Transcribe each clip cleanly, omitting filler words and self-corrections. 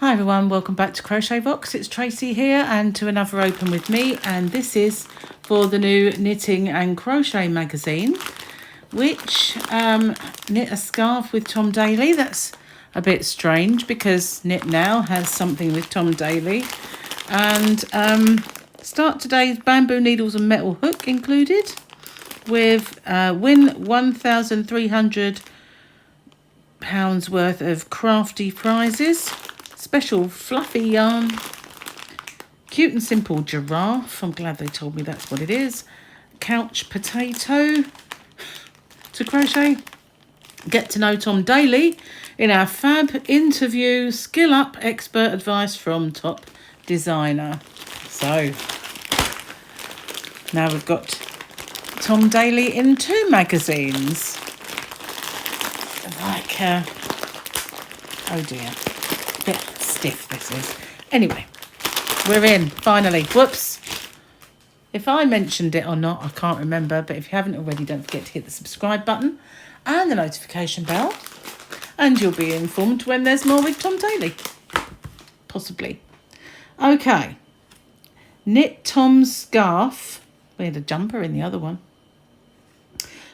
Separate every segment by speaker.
Speaker 1: Hi everyone, welcome back to Crochet Box. It's Tracy here and to another Open With Me, and this is for the new Knitting and Crochet magazine, which knit a scarf with Tom Daley. That's a bit strange because Knit Now has something with Tom Daley. And start today's bamboo needles and metal hook included with win £1,300 worth of crafty prizes. Special fluffy yarn, cute and simple giraffe. I'm glad they told me that's what it is. Couch potato to crochet. Get to know Tom Daley in our fab interview. Skill up expert advice from top designer. So now we've got Tom Daley in 2 magazines. Like, oh dear. Bit stiff this is. Anyway, we're in finally. Whoops. If I mentioned it or not, I can't remember, but if you haven't already, don't forget to hit the subscribe button and the notification bell, and you'll be informed when there's more with Tom Daley. Possibly. Okay. Knit Tom's scarf. We had a jumper in the other one.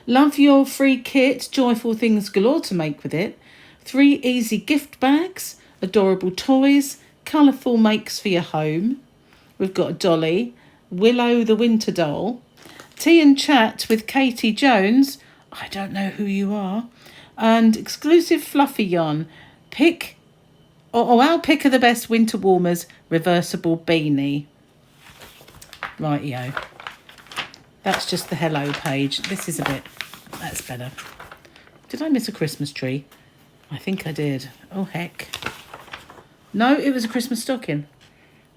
Speaker 1: Love your free kit. Joyful things galore to make with it. 3 easy gift bags. Adorable toys, colourful makes for your home. We've got a dolly, Willow the winter doll, tea and chat with Katie Jones, I don't know who you are, and exclusive fluffy yarn, our pick of the best winter warmers, reversible beanie. Rightio. That's just the hello page. This is a bit, that's better. Did I miss a Christmas tree? I think I did. Oh heck. No, it was a Christmas stocking.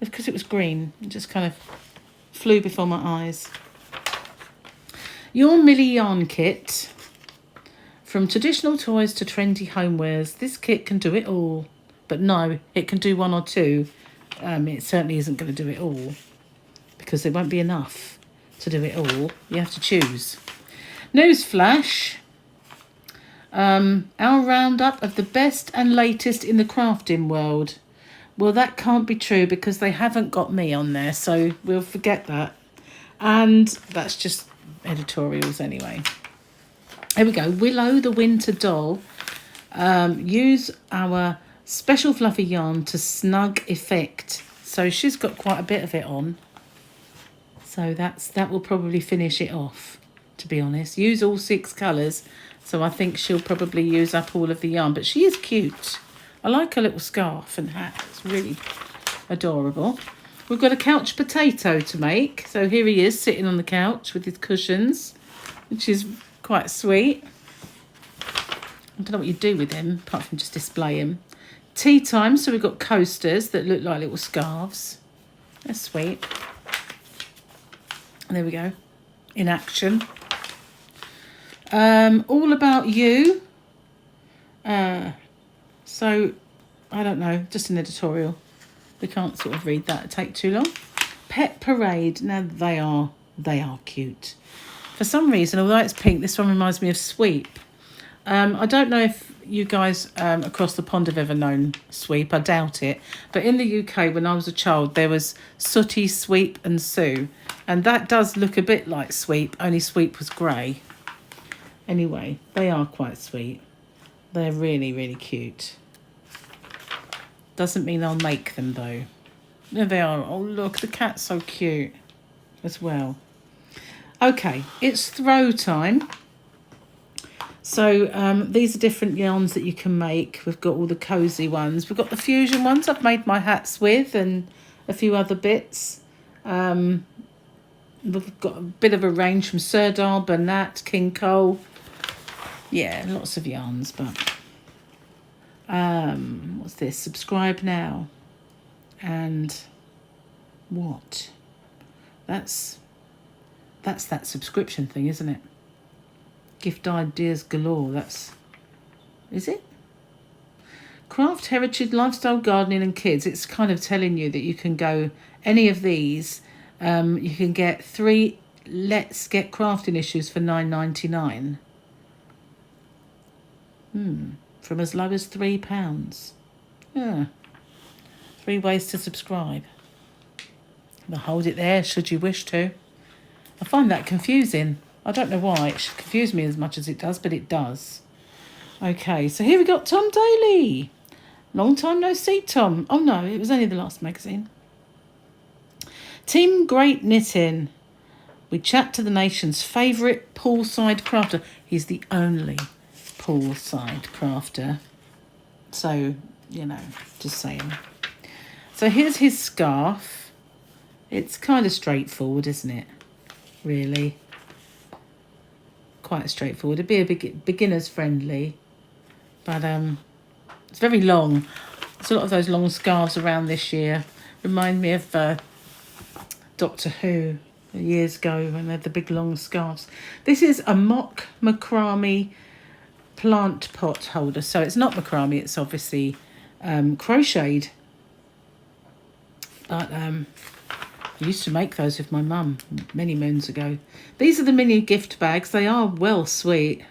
Speaker 1: It's because it was green. It just kind of flew before my eyes. Your Millie Yarn Kit. From traditional toys to trendy homewares, this kit can do it all. But no, it can do 1 or 2. It certainly isn't going to do it all, because there won't be enough to do it all. You have to choose. Newsflash. Our roundup of the best and latest in the crafting world. Well, that can't be true because they haven't got me on there, so we'll forget that. And that's just editorials anyway. Here we go. Willow the winter doll. Use our special fluffy yarn to snug effect. So she's got quite a bit of it on. So that will probably finish it off, to be honest. Use all 6 colours. So I think she'll probably use up all of the yarn. But she is cute. I like her little scarf and hat. It's really adorable. We've got a couch potato to make. So here he is sitting on the couch with his cushions, which is quite sweet. I don't know what you do with him apart from just display him. Tea time. So we've got coasters that look like little scarves. They're sweet. And there we go. In action. All about you. So, I don't know, just an editorial. We can't sort of read that, it'd take too long. Pet Parade. Now, they are cute. For some reason, although it's pink, this one reminds me of Sweep. I don't know if you guys across the pond have ever known Sweep. I doubt it. But in the UK, when I was a child, there was Sooty, Sweep and Sue. And that does look a bit like Sweep, only Sweep was grey. Anyway, they are quite sweet. They're really, really cute. Doesn't mean I'll make them, though. There they are. Oh, look, the cat's so cute as well. Okay, it's throw time. So these are different yarns that you can make. We've got all the cosy ones. We've got the fusion ones I've made my hats with and a few other bits. We've got a bit of a range from Sirdal, Bernat, King Cole. Yeah, lots of yarns, but what's this? Subscribe now. And what? That's that subscription thing, isn't it? Gift ideas galore. Is it? Craft, heritage, lifestyle, gardening and kids. It's kind of telling you that you can go any of these. You can get 3 Let's Get Crafting issues for $9.99. From as low as £3. Yeah. 3 ways to subscribe. I'll hold it there should you wish to. I find that confusing. I don't know why it should confuse me as much as it does, but it does. Okay, so here we got Tom Daly. Long time no see, Tom. Oh no, it was only the last magazine. Team Great Knitting. We chat to the nation's favourite poolside crafter. He's the only poolside crafter. So, you know, just saying. So here's his scarf. It's kind of straightforward, isn't it? Really. Quite straightforward. It'd be a beginner's friendly. But it's very long. There's a lot of those long scarves around this year. Remind me of Doctor Who years ago when they had the big long scarves. This is a mock macrame plant pot holder. So it's not macrame, it's obviously crocheted. But I used to make those with my mum many moons ago. These are the mini gift bags. They are well sweet.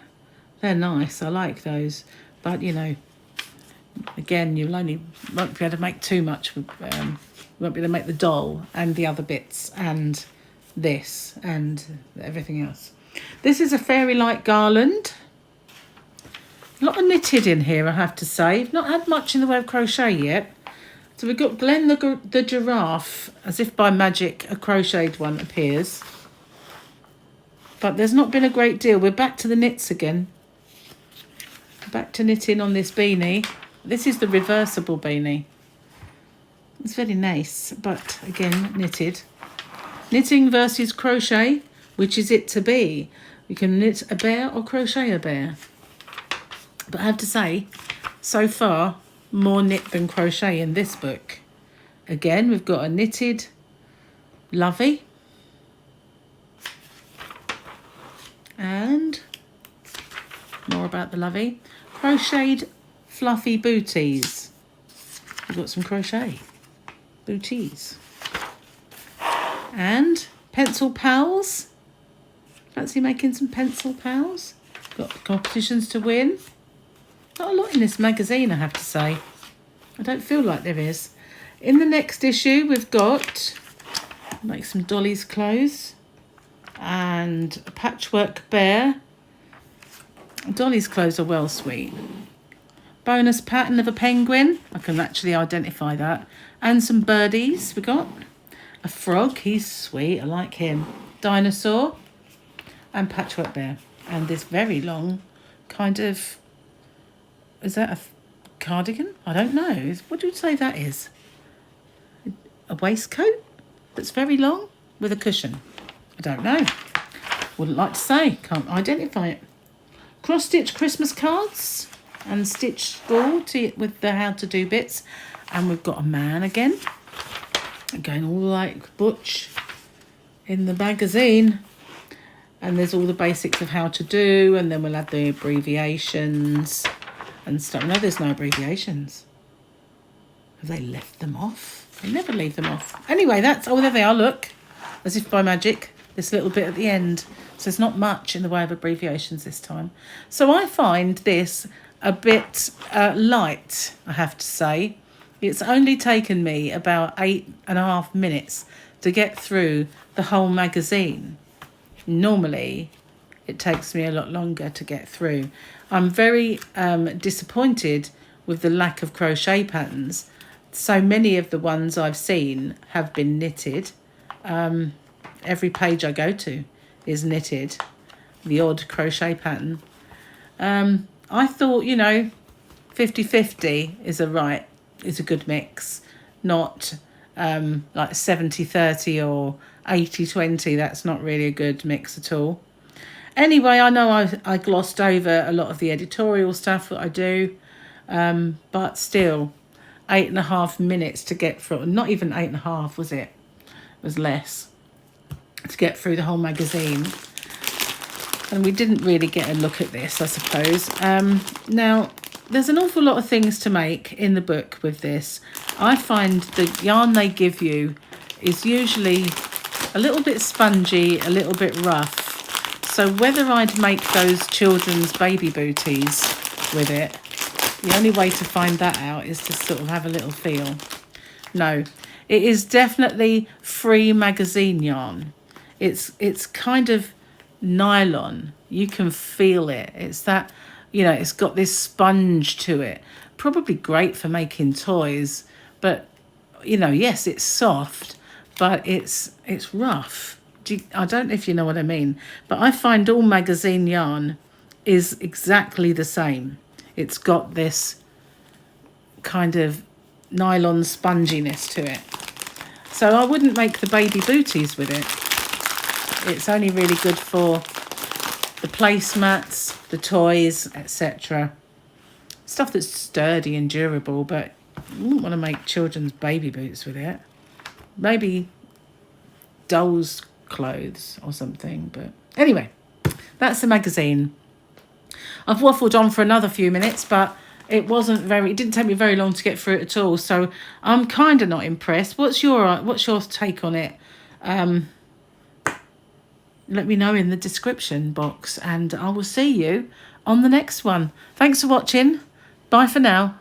Speaker 1: They're nice. I like those. But, you know, again, you won't be able to make too much. You won't be able to make the doll and the other bits and this and everything else. This is a fairy light garland. A lot of knitted in here, I have to say. I've not had much in the way of crochet yet. So we've got Glenn the giraffe. As if by magic, a crocheted one appears. But there's not been a great deal. We're back to the knits again. Back to knitting on this beanie. This is the reversible beanie. It's very nice, but again, knitted. Knitting versus crochet. Which is it to be? You can knit a bear or crochet a bear. But I have to say, so far, more knit than crochet in this book. Again, we've got a knitted lovey. And more about the lovey. Crocheted fluffy booties. We've got some crochet booties. And pencil pals. Fancy making some pencil pals? Got competitions to win. Not a lot in this magazine, I have to say. I don't feel like there is. In the next issue, we've got make some Dolly's clothes and a patchwork bear. Dolly's clothes are well sweet. Bonus pattern of a penguin. I can actually identify that. And some birdies we got. A frog, he's sweet, I like him. Dinosaur and patchwork bear. And this very long kind of, is that a cardigan? I don't know. What do you say that is? A waistcoat that's very long with a cushion. I don't know. Wouldn't like to say. Can't identify it. Cross-stitch Christmas cards and stitch school with the how-to-do bits. And we've got a man again. Going all like Butch in the magazine. And there's all the basics of how to do. And then we'll have the abbreviations and stuff. No, there's no abbreviations. Have they left them off? They never leave them off. Anyway, that's... Oh, there they are, look. As if by magic. This little bit at the end. So there's not much in the way of abbreviations this time. So I find this a bit light, I have to say. It's only taken me about 8.5 minutes to get through the whole magazine. Normally, it takes me a lot longer to get through. I'm very disappointed with the lack of crochet patterns. So many of the ones I've seen have been knitted. Every page I go to is knitted. The odd crochet pattern. I thought, you know, 50-50 is a good mix. Not like 70-30 or 80-20. That's not really a good mix at all. Anyway, I know I glossed over a lot of the editorial stuff that I do. But still, 8.5 minutes to get through. Not even 8.5, was it? It was less. To get through the whole magazine. And we didn't really get a look at this, I suppose. Now, there's an awful lot of things to make in the book with this. I find the yarn they give you is usually a little bit spongy, a little bit rough. So whether I'd make those children's baby booties with it, the only way to find that out is to sort of have a little feel. No, it is definitely free magazine yarn. It's kind of nylon. You can feel it. It's that, you know, it's got this sponge to it. Probably great for making toys, but you know, yes, it's soft, but it's rough. I don't know if you know what I mean, but I find all magazine yarn is exactly the same. It's got this kind of nylon sponginess to it. So I wouldn't make the baby booties with it. It's only really good for the placemats, the toys, etc. Stuff that's sturdy and durable, but you wouldn't want to make children's baby boots with it. Maybe dolls' clothes or something. But anyway, that's the magazine. I've waffled on for another few minutes, but it didn't take me very long to get through it at all. So I'm kind of not impressed. What's your take on it? Let me know in the description box, and I will see you on the next one. Thanks for watching. Bye for now.